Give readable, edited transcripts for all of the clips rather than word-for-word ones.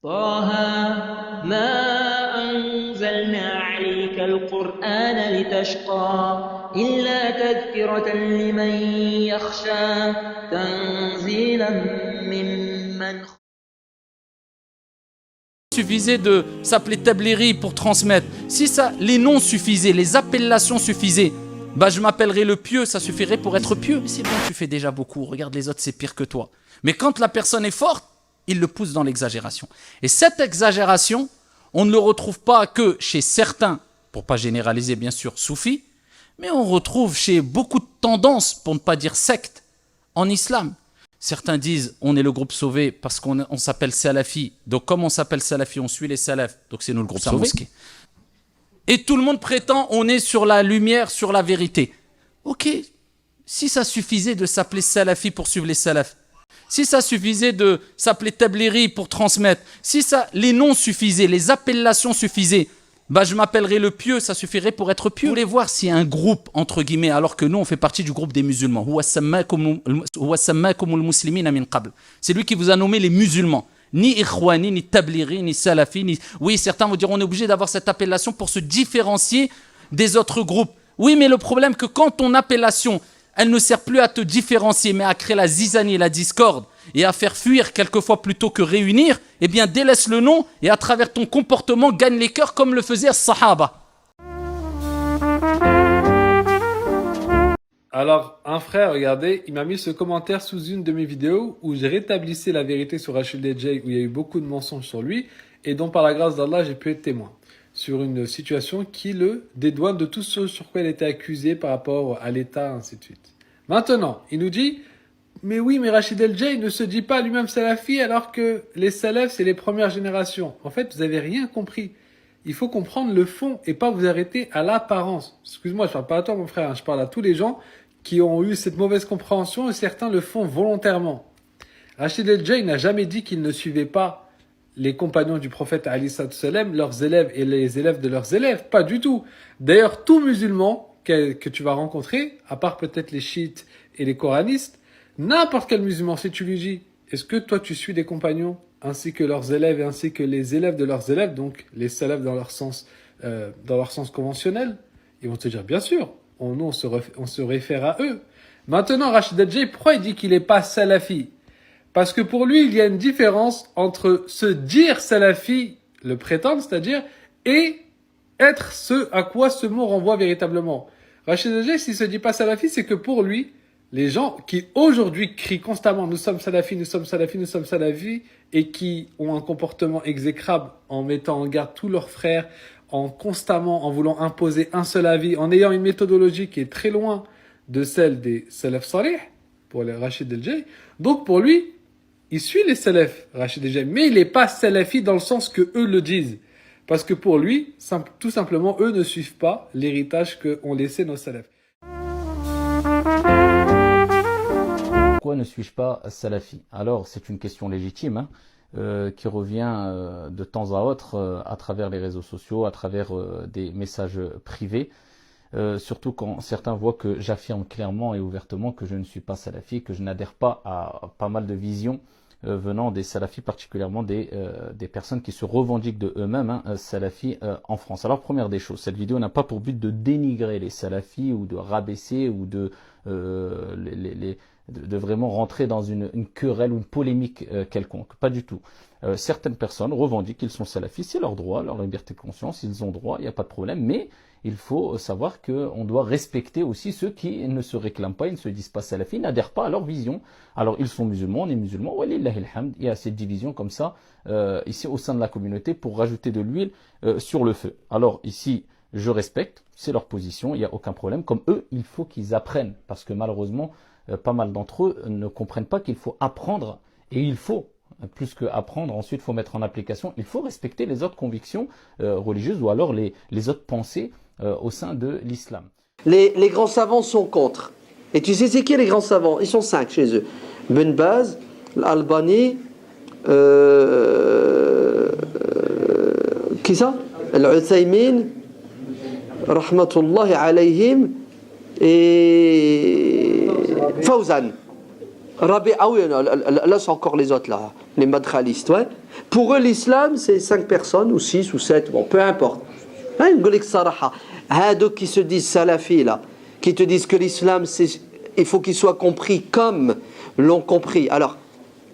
طه ما أنزلنا عليك القرآن لتشقى إلا تذكرة لمن يخشى تنزيلا ممن suffisait de s'appeler Tabliri pour transmettre, si ça, les noms suffisaient, les appellations suffisaient, bah je m'appellerais le pieux, ça suffirait pour être pieux. Mais c'est bon, tu fais déjà beaucoup, regarde les autres, c'est pire que toi. Mais quand la personne est forte, il le pousse dans l'exagération. Et cette exagération, on ne le retrouve pas que chez certains, pour pas généraliser bien sûr, soufis, mais on retrouve chez beaucoup de tendances, pour ne pas dire sectes, en islam. Certains disent on est le groupe sauvé parce qu'on s'appelle Salafi. Donc comme on s'appelle Salafi, on suit les Salafs. Donc c'est nous le groupe sauvé. Et tout le monde prétend on est sur la lumière, sur la vérité. Ok, si ça suffisait de s'appeler Salafi pour suivre les Salafs, si ça suffisait de s'appeler Tabliri pour transmettre, si ça, les noms suffisaient, les appellations suffisaient, bah je m'appellerais le pieux, ça suffirait pour être pieux. Vous voulez voir s'il y a un groupe, entre guillemets, alors que nous on fait partie du groupe des musulmans. C'est lui qui vous a nommé les musulmans. Ni Ikhwani, ni Tabliri, ni Salafi, ni... Oui, certains vont dire on est obligé d'avoir cette appellation pour se différencier des autres groupes. Oui, mais le problème que quand ton appellation, elle ne sert plus à te différencier, mais à créer la zizanie et la discorde, et à faire fuir quelquefois plutôt que réunir, eh bien délaisse le nom et à travers ton comportement gagne les cœurs comme le faisaient les Sahaba. Alors, un frère, regardez, il m'a mis ce commentaire sous une de mes vidéos où j'ai rétablissé la vérité sur Rachid El-Jay, où il y a eu beaucoup de mensonges sur lui, et dont par la grâce d'Allah, j'ai pu être témoin sur une situation qui le dédouane de tout ce sur quoi il était accusé par rapport à l'État, ainsi de suite. Maintenant, il nous dit... Mais oui, mais Rachid El-Jay ne se dit pas lui-même salafi alors que les salafs, c'est les premières générations. En fait, vous n'avez rien compris. Il faut comprendre le fond et pas vous arrêter à l'apparence. Excuse-moi, je parle pas à toi, mon frère, hein, je parle à tous les gens qui ont eu cette mauvaise compréhension et certains le font volontairement. Rachid El-Jay n'a jamais dit qu'il ne suivait pas les compagnons du prophète Ali sallam, leurs élèves et les élèves de leurs élèves. Pas du tout. D'ailleurs, tout musulman que tu vas rencontrer, à part peut-être les chiites et les coranistes, n'importe quel musulman, si tu lui dis, est-ce que toi tu suis des compagnons ainsi que leurs élèves et ainsi que les élèves de leurs élèves, donc les salafs dans leur sens conventionnel, ils vont te dire, bien sûr, on se réfère à eux. Maintenant, Rachid El-Jay, pourquoi il dit qu'il n'est pas salafi? Parce que pour lui, il y a une différence entre se dire salafi, le prétendre, c'est-à-dire, et être ce à quoi ce mot renvoie véritablement. Rachid El-Jay, s'il se dit pas salafi, c'est que pour lui, les gens qui aujourd'hui crient constamment « nous sommes salafis, nous sommes salafis, nous sommes salafis » et qui ont un comportement exécrable en mettant en garde tous leurs frères, en voulant imposer un seul avis, en ayant une méthodologie qui est très loin de celle des salafs salih, pour les Rachid El-Jay. Donc pour lui, il suit les salafs, Rachid El-Jay, mais il n'est pas salafi dans le sens que eux le disent. Parce que pour lui, tout simplement, eux ne suivent pas l'héritage qu'ont laissé nos salafs. Pourquoi ne suis-je pas salafi? Alors, c'est une question légitime qui revient de temps à autre à travers les réseaux sociaux, à travers des messages privés, surtout quand certains voient que j'affirme clairement et ouvertement que je ne suis pas salafi, que je n'adhère pas à pas mal de visions venant des salafis, particulièrement des personnes qui se revendiquent de eux-mêmes salafis en France. Alors, première des choses, cette vidéo n'a pas pour but de dénigrer les salafis ou de rabaisser ou de vraiment rentrer dans une querelle ou une polémique quelconque. Pas du tout. Certaines personnes revendiquent qu'ils sont salafis, c'est leur droit, leur liberté de conscience, ils ont droit, il n'y a pas de problème, mais il faut savoir qu'on doit respecter aussi ceux qui ne se réclament pas, ils ne se disent pas salafis, n'adhèrent pas à leur vision. Alors ils sont musulmans, on est musulmans, walillahi alhamd, il y a cette division comme ça ici au sein de la communauté pour rajouter de l'huile sur le feu. Alors ici, je respecte, c'est leur position, il n'y a aucun problème. Comme eux, il faut qu'ils apprennent, parce que malheureusement, pas mal d'entre eux ne comprennent pas qu'il faut apprendre, et il faut, plus que apprendre, ensuite il faut mettre en application, il faut respecter les autres convictions religieuses ou alors les autres pensées au sein de l'islam. Les grands savants sont contre. Et tu sais c'est qui les grands savants? Ils sont 5 chez eux. Ben Baz, Al-Albani, qui ça? Al-Uthaymin, rahmatullahi alayhim, et Fawzan. Rabi, ah oui, là c'est encore les autres là, les madkhalistes, ouais. Pour eux, l'islam, c'est 5 personnes, ou 6, ou 7, bon, peu importe. Qui se disent salafis, là, qui te disent que l'islam, il faut qu'il soit compris comme l'ont compris. Alors,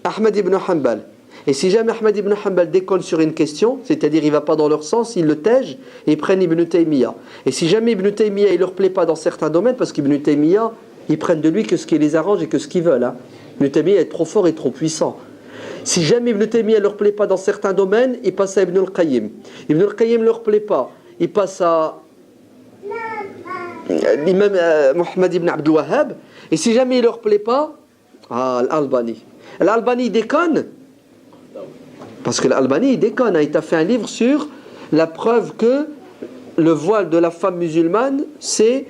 Ahmed ibn Hanbal. Et si jamais Ahmed ibn Hanbal déconne sur une question, c'est-à-dire il ne va pas dans leur sens, ils le tègent et ils prennent Ibn Taymiyyah. Et si jamais Ibn Taymiyyah, il ne leur plaît pas dans certains domaines, parce qu'Ibn Taymiyyah, ils prennent de lui que ce qui les arrange et que ce qu'ils veulent. Hein. Ibn Taymiyyah est trop fort et trop puissant. Si jamais Ibn Taymiyyah ne leur plaît pas dans certains domaines, il passe à Ibn al-Qayyim. Ibn al-Qayyim ne leur plaît pas, il passe à l'imam Mohammed ibn Abdul Wahhab. Et si jamais il ne leur plaît pas, Al-Albani. Al-Albani, il déconne. Parce que l'Albani, il déconne. Il t'a fait un livre sur la preuve que le voile de la femme musulmane, c'est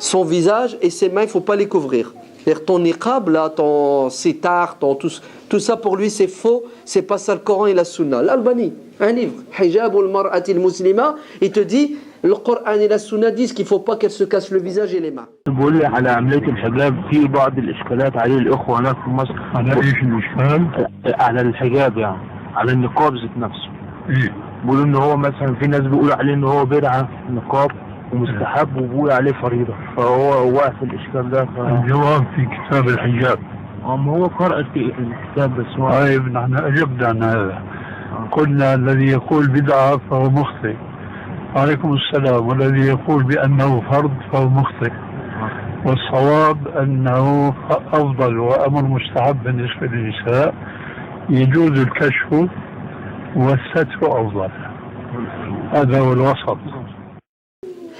son visage et ses mains, il ne faut pas les couvrir. C'est-à-dire ton niqab, là, ton sitar, tout ça pour lui c'est faux, c'est pas ça le Coran et la Sunna. L'Albani, un livre, Hijab al-Mar'ati al-Muslima, il te dit, le Coran et la Sunna disent qu'il ne faut pas qu'elle se casse le visage et les mains. بقول لي على عملية الحجاب في بعض الإشكالات عليه الإخوة هناك في مصر. على إيش الإشكال؟ على الحجاب يعني، على النقاب ذات نفسه. إيه؟ بيقولوا إن هو مثلا في ناس بيقولوا عليه إن هو بدعة نقاب ومستحب وبيقول عليه فريضة، فهو واقع في الإشكال ده. الجواب في كتاب الحجاب. ما هو قرأ الكتاب بس هو. طيب نحن أجبنا عن هذا. قلنا الذي يقول بدعة فهو مخطئ. عليكم السلام. والذي يقول بأنه فرض فهو مخطئ. والصواب أنه أفضل وأمر مستحب بالنسبة للنساء، يجوز الكشف والستر أفضل. هذا هو الوسط.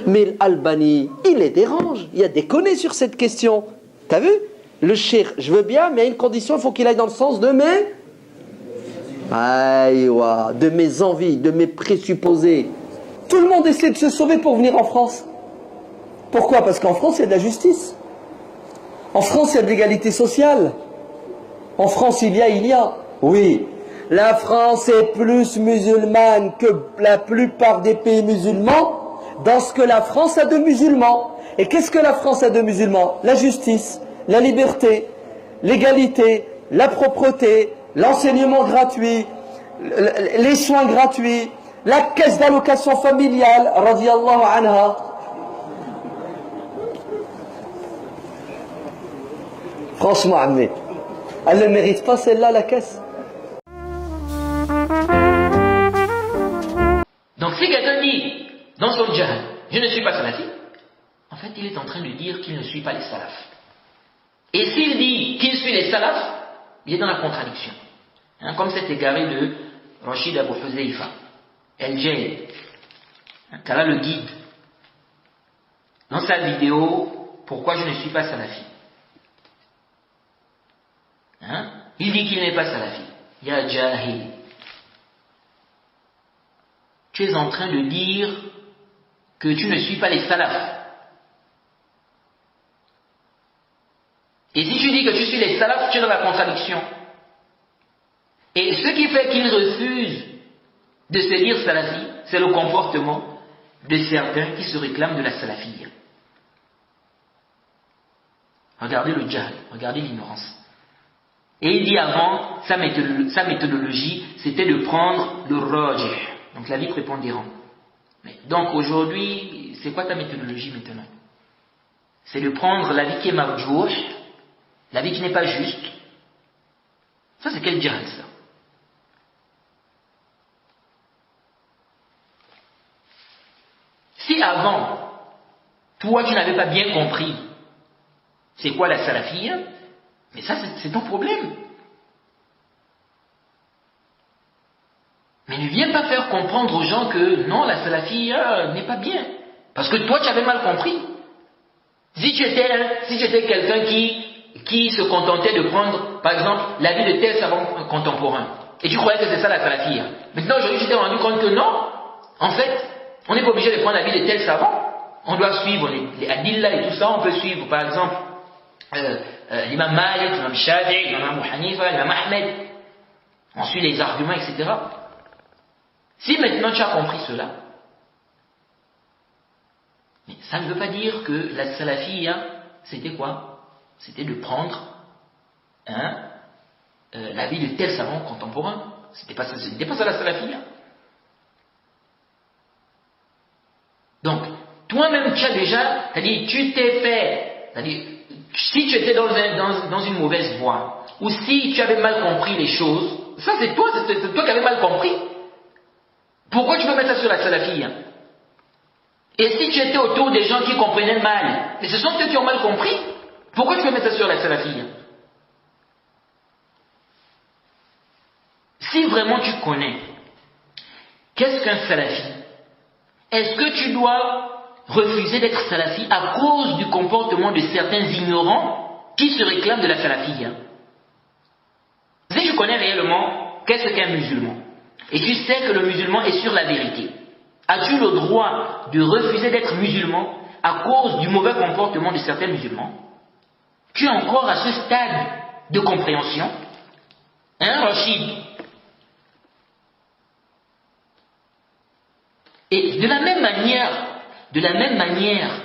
Mais l'Albani, il les dérange. Il y a des connaissances sur cette question. T'as vu? Le cheikh, je veux bien, mais à une condition, il faut qu'il aille dans le sens de mes... Aïwa, de mes envies, de mes présupposés. Tout le monde essaie de se sauver pour venir en France. Pourquoi? Parce qu'en France, il y a de la justice. En France, il y a de l'égalité sociale. En France, il y a. Oui. La France est plus musulmane que la plupart des pays musulmans dans ce que la France a de musulmans. Et qu'est-ce que la France a de musulmans? La justice, la liberté, l'égalité, la propreté, l'enseignement gratuit, les soins gratuits, la caisse d'allocation familiale, radiyallahu anha. Franchement, Ahmed, elle ne mérite pas celle-là, la caisse. Donc si quelqu'un dit dans son djihad, je ne suis pas salafi, en fait il est en train de dire qu'il ne suit pas les salafs. Et s'il dit qu'il suit les salafs, il est dans la contradiction. Hein, comme cet égaré de Rachid Abu Huzaifa, El-Jayd, qui a le guide, dans sa vidéo, pourquoi je ne suis pas salafi. Hein? Il dit qu'il n'est pas salafi. Ya Jahil. Tu es en train de dire que tu ne suis pas les salafs. Et si tu dis que tu suis les salafs, tu es dans la contradiction. Et ce qui fait qu'il refuse de se dire salafi, c'est le comportement de certains qui se réclament de la salafiyya. Regardez le jahl, regardez l'ignorance. Et il dit avant, sa méthodologie, c'était de prendre le rajih, donc l'avis prépondérant. Donc aujourd'hui, c'est quoi ta méthodologie maintenant? C'est de prendre l'avis qui est marjouh, l'avis qui n'est pas juste. Ça c'est quel jahl ça? Si avant, toi tu n'avais pas bien compris c'est quoi la salafiyya, mais ça c'est ton problème. Mais ne viens pas faire comprendre aux gens que non, la salafiyya n'est pas bien. Parce que toi tu avais mal compris. Si tu étais quelqu'un qui se contentait de prendre, par exemple, l'avis de tel savant contemporain, et tu croyais que c'est ça la salafiyya. Maintenant aujourd'hui tu t'es rendu compte que non, en fait, on n'est pas obligé de prendre l'avis de tel savant. On doit suivre les adillah et tout ça. On peut suivre par exemple l'imam Malik, l'imam Shafi'i, l'imam Abu Hanifa, l'imam Ahmed. On suit les arguments, etc. Si maintenant tu as compris cela, mais ça ne veut pas dire que la salafiyya, c'était quoi? C'était de prendre l'avis de tel savant contemporain. C'était pas ça la salafia. Donc, toi-même, tu as déjà, c'est-à-dire, tu t'es fait, c'est-à-dire, si tu étais dans une mauvaise voie, ou si tu avais mal compris les choses, ça c'est toi qui avais mal compris. Pourquoi tu veux mettre ça sur la salafia? Et si tu étais autour des gens qui comprenaient mal, et ce sont eux qui ont mal compris, pourquoi tu veux mettre ça sur la salafia? Si vraiment tu connais, qu'est-ce qu'un salafi? Est-ce que tu dois refuser d'être salafi à cause du comportement de certains ignorants qui se réclament de la salafia? Si tu connais réellement qu'est-ce qu'un musulman, et tu sais que le musulman est sur la vérité, as-tu le droit de refuser d'être musulman à cause du mauvais comportement de certains musulmans? Tu es encore à ce stade de compréhension? Hein, Rachid? Et de la même manière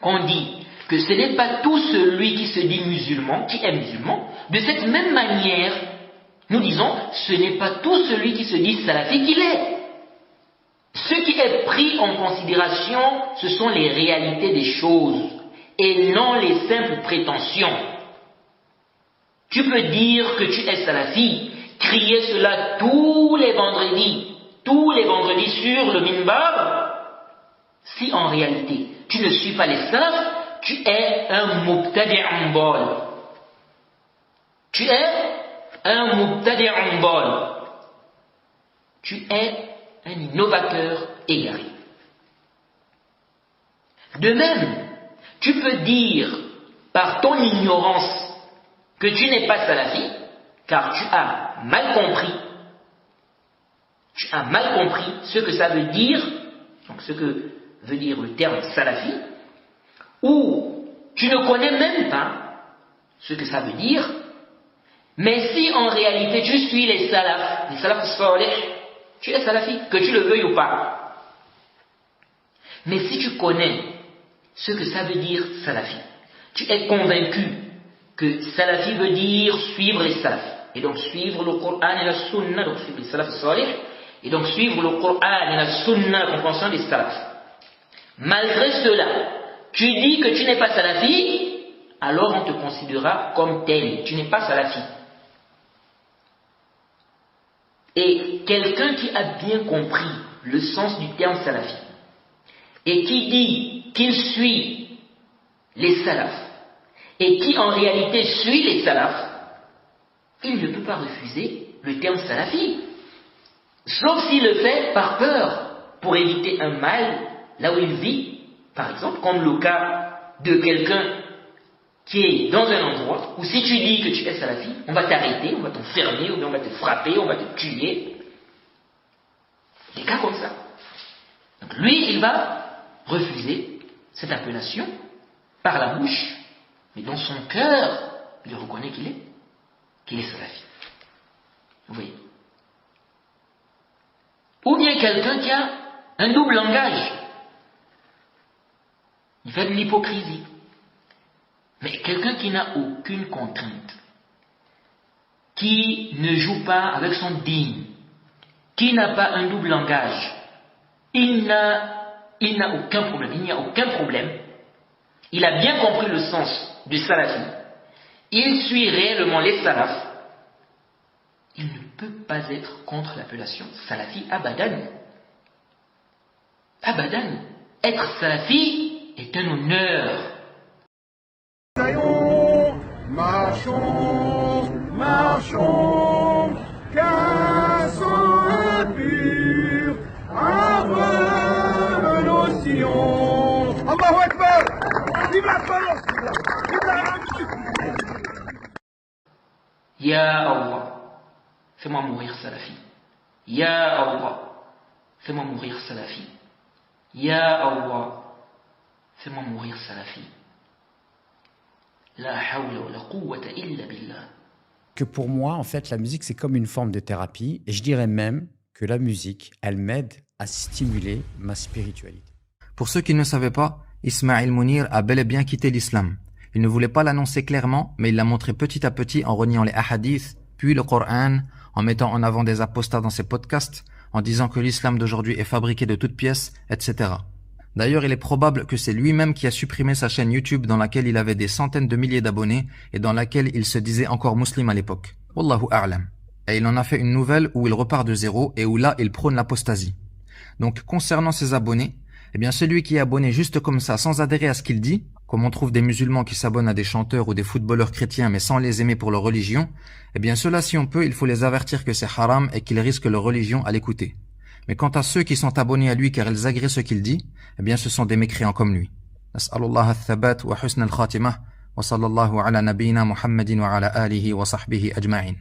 qu'on dit que ce n'est pas tout celui qui se dit musulman qui est musulman, de cette même manière, nous disons, ce n'est pas tout celui qui se dit salafi qui l'est. Ce qui est pris en considération, ce sont les réalités des choses et non les simples prétentions. Tu peux dire que tu es salafi, crier cela tous les vendredis sur le minbar, si en réalité tu ne suis pas les salafs, tu es un mubtadi'un bol. Tu es un mubtadi'un bol. Tu es un innovateur égaré. De même, tu peux dire par ton ignorance que tu n'es pas salafi, car tu as mal compris. Tu as mal compris ce que ça veut dire, donc ce que veut dire le terme salafi, ou tu ne connais même pas ce que ça veut dire, mais si en réalité tu suis les salafs salih, tu es salafi, que tu le veuilles ou pas. Mais si tu connais ce que ça veut dire salafi, tu es convaincu que salafi veut dire suivre les salafs, et donc suivre le Coran et la Sunna, donc suivre les salafs salih, et donc suivre le Coran et la Sunna, la compréhension des salafs. Malgré cela, tu dis que tu n'es pas salafi, alors on te considérera comme tel. Tu n'es pas salafi. Et quelqu'un qui a bien compris le sens du terme salafi, et qui dit qu'il suit les salafs, et qui en réalité suit les salafs, il ne peut pas refuser le terme salafi. Sauf s'il le fait par peur, pour éviter un mal là où il vit, par exemple, comme le cas de quelqu'un qui est dans un endroit où si tu dis que tu es salafi, on va t'arrêter, on va t'enfermer, ou bien on va te frapper, on va te tuer. Des cas comme ça. Donc lui, il va refuser cette appellation par la bouche, mais dans son cœur, il reconnaît qu'il est salafi. Vous voyez? Ou bien quelqu'un qui a un double langage. Il fait de l'hypocrisie. Mais quelqu'un qui n'a aucune contrainte, qui ne joue pas avec son digne, qui n'a pas un double langage, il n'a aucun problème. Il n'y a aucun problème. Il a bien compris le sens du salafi. Il suit réellement les salafs. Il ne peut pas être contre l'appellation salafi abadan. Abadan. Être salafi est un honneur. Marchons, marchons, qu'un sang impur abreuve nos sillons. Allahu Akbar! Vive la France! Vive la République! Ya Allah, fais-moi mourir salafi. Ya Allah, fais-moi mourir salafi. Ya Allah, fais-moi mourir salafi. La hawla wa la quwwata illa billah. Que pour moi, en fait, la musique, c'est comme une forme de thérapie. Et je dirais même que la musique, elle m'aide à stimuler ma spiritualité. Pour ceux qui ne savaient pas, Ismaël Mounir a bel et bien quitté l'islam. Il ne voulait pas l'annoncer clairement, mais il l'a montré petit à petit en reniant les hadiths, puis le Coran, en mettant en avant des apostats dans ses podcasts, en disant que l'islam d'aujourd'hui est fabriqué de toutes pièces, etc. D'ailleurs, il est probable que c'est lui-même qui a supprimé sa chaîne YouTube dans laquelle il avait des centaines de milliers d'abonnés et dans laquelle il se disait encore musulman à l'époque. Wallahu a'lam. Et il en a fait une nouvelle où il repart de zéro et où là, il prône l'apostasie. Donc, concernant ses abonnés, eh bien, celui qui est abonné juste comme ça, sans adhérer à ce qu'il dit, comme on trouve des musulmans qui s'abonnent à des chanteurs ou des footballeurs chrétiens mais sans les aimer pour leur religion, eh bien, ceux-là, si on peut, il faut les avertir que c'est haram et qu'ils risquent leur religion à l'écouter. Mais quant à ceux qui sont abonnés à lui car ils agréent ce qu'il dit, eh bien, ce sont des mécréants comme lui. Nas'alullah al-thabat wa husn al-khatimah wa sallallahu ala nabiyyina Muhammadin wa ala alihi wa sahbihi ajma'in.